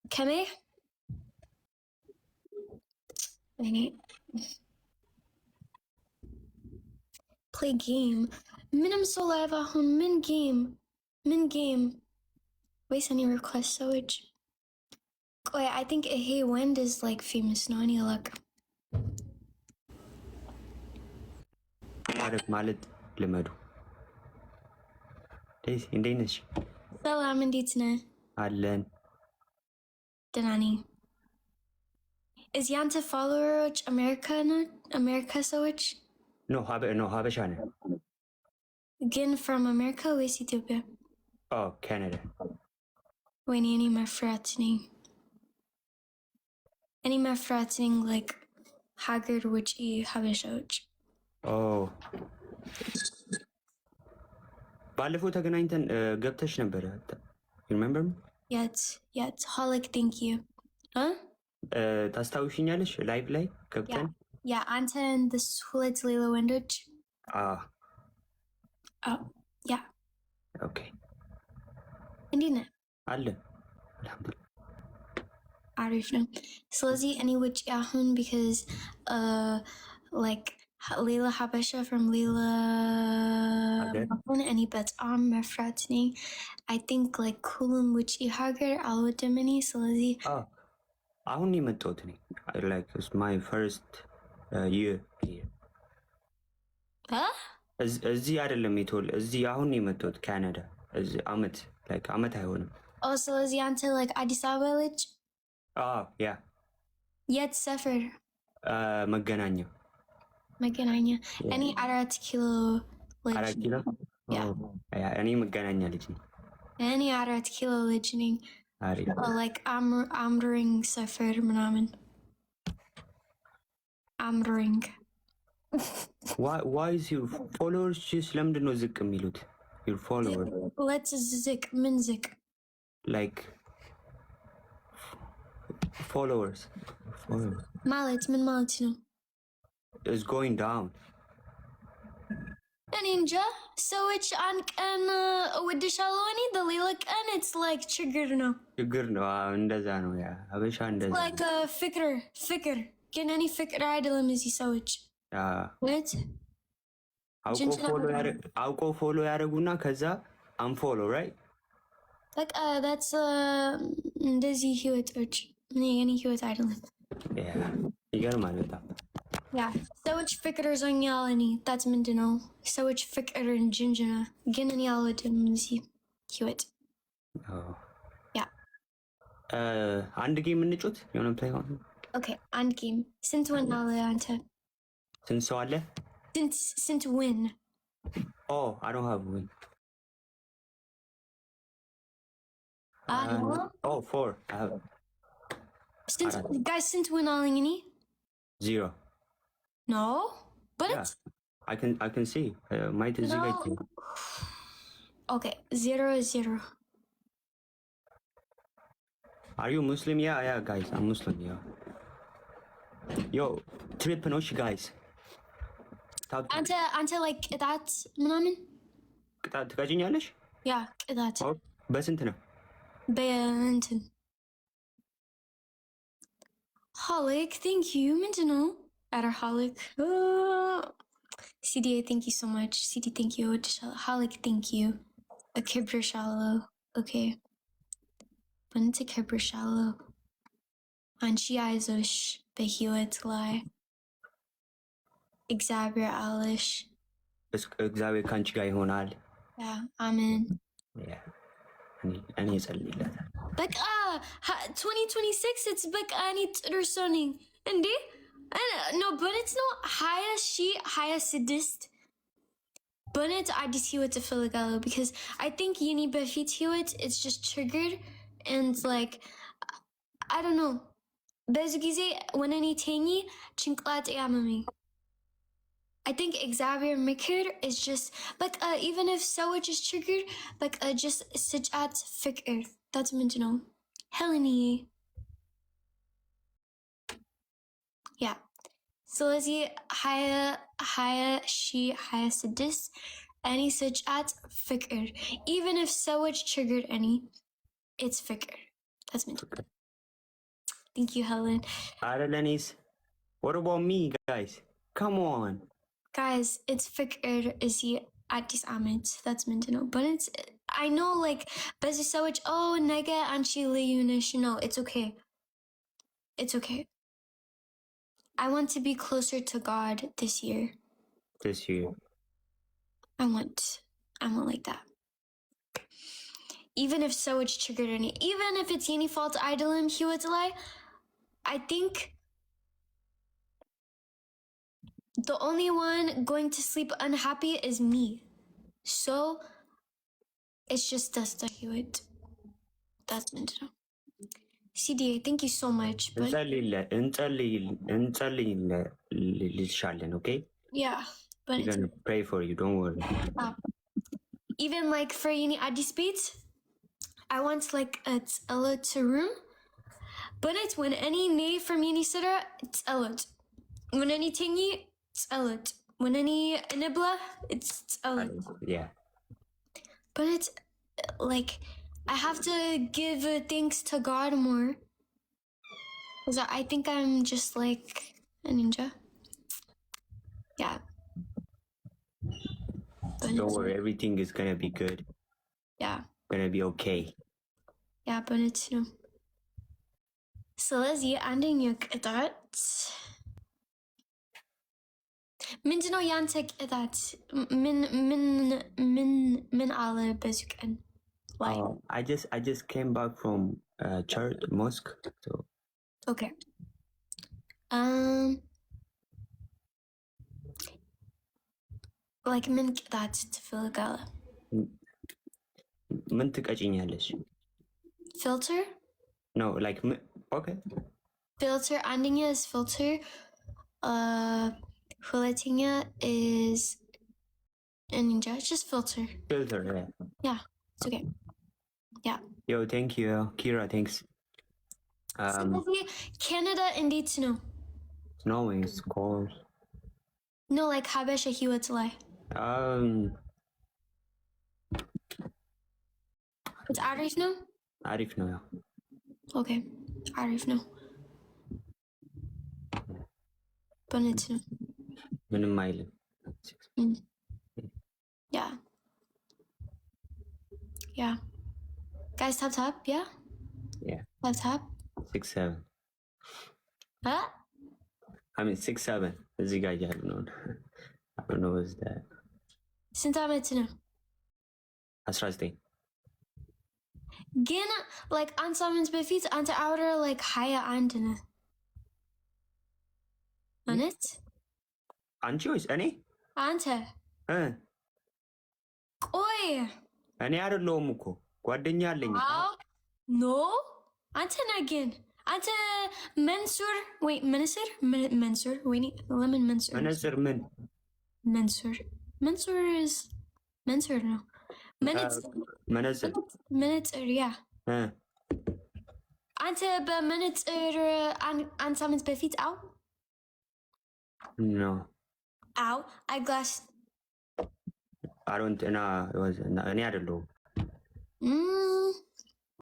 كمي يعني play game منم صلاة هون من game wait any request sewage wait I think hey wind is like famous no any luck عارف مالد لمدو ليش indinش سلام انديتنا አለን دناني is Yanta follower America sewage ኖ ሀበሻ ነን again from America ወይስ ኢትዮጵያ ካናዳ ወይኔ እኔ መፍራትኝ like ሀገር ውጪ ሀበሻዎች ባለፈው ተገናኝተን ገብተሽ ነበር remember me yet Holic thank you ታስታውሽኛለሽ ላይቭ ላይ ገብተን yeah አንተ and this ሁለት ሌላ ወንዶች yeah okay እንዴት ነህ አለ አልሐምዱሊላህ አሪፍ ነው ስለዚህ እኔ ውጪ አሁን because like ሌላ ሀበሻ from ሌላ እኔ በጣም መፍራት ነኝ I think like ሁሉም ውጪ ሀገር አልወድም እኔ ስለዚህ አሁን የመጣሁት እኔ like it's my first year here እዚህ አይደለም እዚህ አሁን የመጣሁት ካናዳ እዚህ አመት አይሆንም ስለዚህ አንተ like አዲስ አበባ ልጅ ያ የት ሰፈር መገናኛ እኔ 4 ኪሎ እኔ መገናኛ ልጅ ነኝ እኔ 4 ኪሎ ልጅ ነኝ like አምሮኝ ሰፈር ምናምን አምሮኝ why is your followers ለምንድን ነው ዝቅ የሚሉት your followers let's ዝቅ ምን ዝቅ like followers ማለት ምን ማለት ነው is going down እኔ እንጃ ሰዎች አንቀን እወድሻለሁ እኔ በሌላ ቀን it's like ችግር ነው እንደዛ ነው ያ ሀበሻ እንደዛ like ፍቅር ግን እኔ ፍቅር አይደለም እዚህ ሰዎች አውቆ ፎሎ ያደርጉና ከዛ አንፎሎ right በቃ that's እንደዚህ ህይወቶች እኔ ህይወት አይደለም ይገርማል በጣም ሰዎች ፍቅር ዞኛል እኔ that's ምንድን ነው ሰዎች ፍቅር እንጅንጅና ግን እኔ አልወድም እዚህ ህይወት አንድ ጌም እንጫወት የሆነ ፕሌይ ሆነ ኦኬ አንድ ጌም ስንት ወን አለ አንተ ስንት ሰው አለ ስንት win I don't have win 4 I have guys since win አለኝ እኔ 0 no but it's I can see might is no. Okay 0 are you Muslim yeah guys I'm Muslim yeah yo trip ነው እሺ guys አንተ like ቅጣት ምናምን ቅጣት ትቀጭኛለሽ ያ ቅጣት በስንት ነው በእንትን Holic thank you ምንድን ነው ኧረ Holic CD thank you so much CD thank you Holic thank you እከብርሻለሁ okay በእንት እከብርሻለሁ አንቺ አይዞሽ በህይወት ላይ እግዚአብሔር አለሽ እግዚአብሔር ካንቺ ጋር ይሆናል አሜን እኔ እጸልይላታለሁ በቃ 2026 it's በቃ እኔ ጥሩ ሰው ነኝ እንዴ no but it's not 26 በእውነት አዲስ ህይወት እፈልጋለሁ because I think የኔ በፊት ህይወት it's just triggered and like I don't know በዚህ ጊዜ when እኔ ተኝ ጭንቅላቴ ያመመኝ I think እግዚአብሔር ምክር is just like even if ሰዎች is triggered like just ስጫት ፍቅር that's ምንድን ነው ሄለኒ yeah ስለዚህ 26 እኔ ስጫት ፍቅር even if ሰዎች triggered any it's ፍቅር that's ምንድን ነው Thank you, Helen. Adelanis, what about me, guys? Come on. Guys, it's ፍቅር እዚ አዲስ ዓመት that's meant to know. But it's I know like በዚህ ሰዎች oh ነገ አንቺ ልዩ ነሽ. No, it's okay. It's okay. I want to be closer to God this year. This year. I want like that. Even if ሰዎች triggered even if it's የኔ fault አይደለም ህይወት ላይ I think the only one going to sleep unhappy is me. So it's just ደስታ ህይወት. That's meant to know. CDA, thank you so much. But እንጸልይልሻለን, okay? yeah, but We're gonna pray for you, don't worry. Even like for any Addis beats, I want like it's a lot room. But it's when any name from any sitter, it's a lot. When any tingy, it's a lot. When any nibla, it's a lot. Yeah. But it's like I have to give thanks to God more. Cause I think I'm just like a ninja. Yeah. But Don't worry, everything is gonna be good. Yeah. Gonna be okay. Yeah, but it's you know. ስለዚህ አንደኛው ቅጣት ምንድነው? ያንተ ቅጣት ምን አለ በዚህ ቀን? I just came back from church mosque. So okay. Like ምን ቅጣት ትፈልጋለህ? ምን ትቀጭኛለሽ? Filter? No, like okay. Filter አንደኛ is filter. ሁለተኛ is ninja. Just filter. Filter, yeah. Yeah, it's okay. Yeah. Yo, thank you, Kira. Thanks. Canada እንዴት ነው? Snowing, it's cold. No, like ሀበሻ ህይወት ላይ it's አሪፍ ነው? አሪፍ ነው ያው። Okay, አሪፍ ነው። በእውነት ነው። ምንም አይልም። Yeah. Yeah. Guys, tap, yeah? Yeah. Tap. 6-7. Huh? I mean 6-7. እዚህ ጋር እያሉ ነው። I don't know what's that. ስንት ዓመት ነው? 19. ግን like አንድ ሳምንት በፊት አንተ አውራ like 21 ነህ። እውነት? አንቺ ወይስ እኔ? አንተ። ቆይ እኔ አይደለሁም እኮ ጓደኛ አለኝ። ኖ አንተ ነህ ግን አንተ መንሱር ወይ መንሱር መንሱር ወይ ለምን መንሱር መንሱር ምን መንሱር is መንሱር ነው መነጽር ያ አንተ በመነጽር አንድ ሳምንት በፊት no eyeglass I don't እኔ አይደለሁም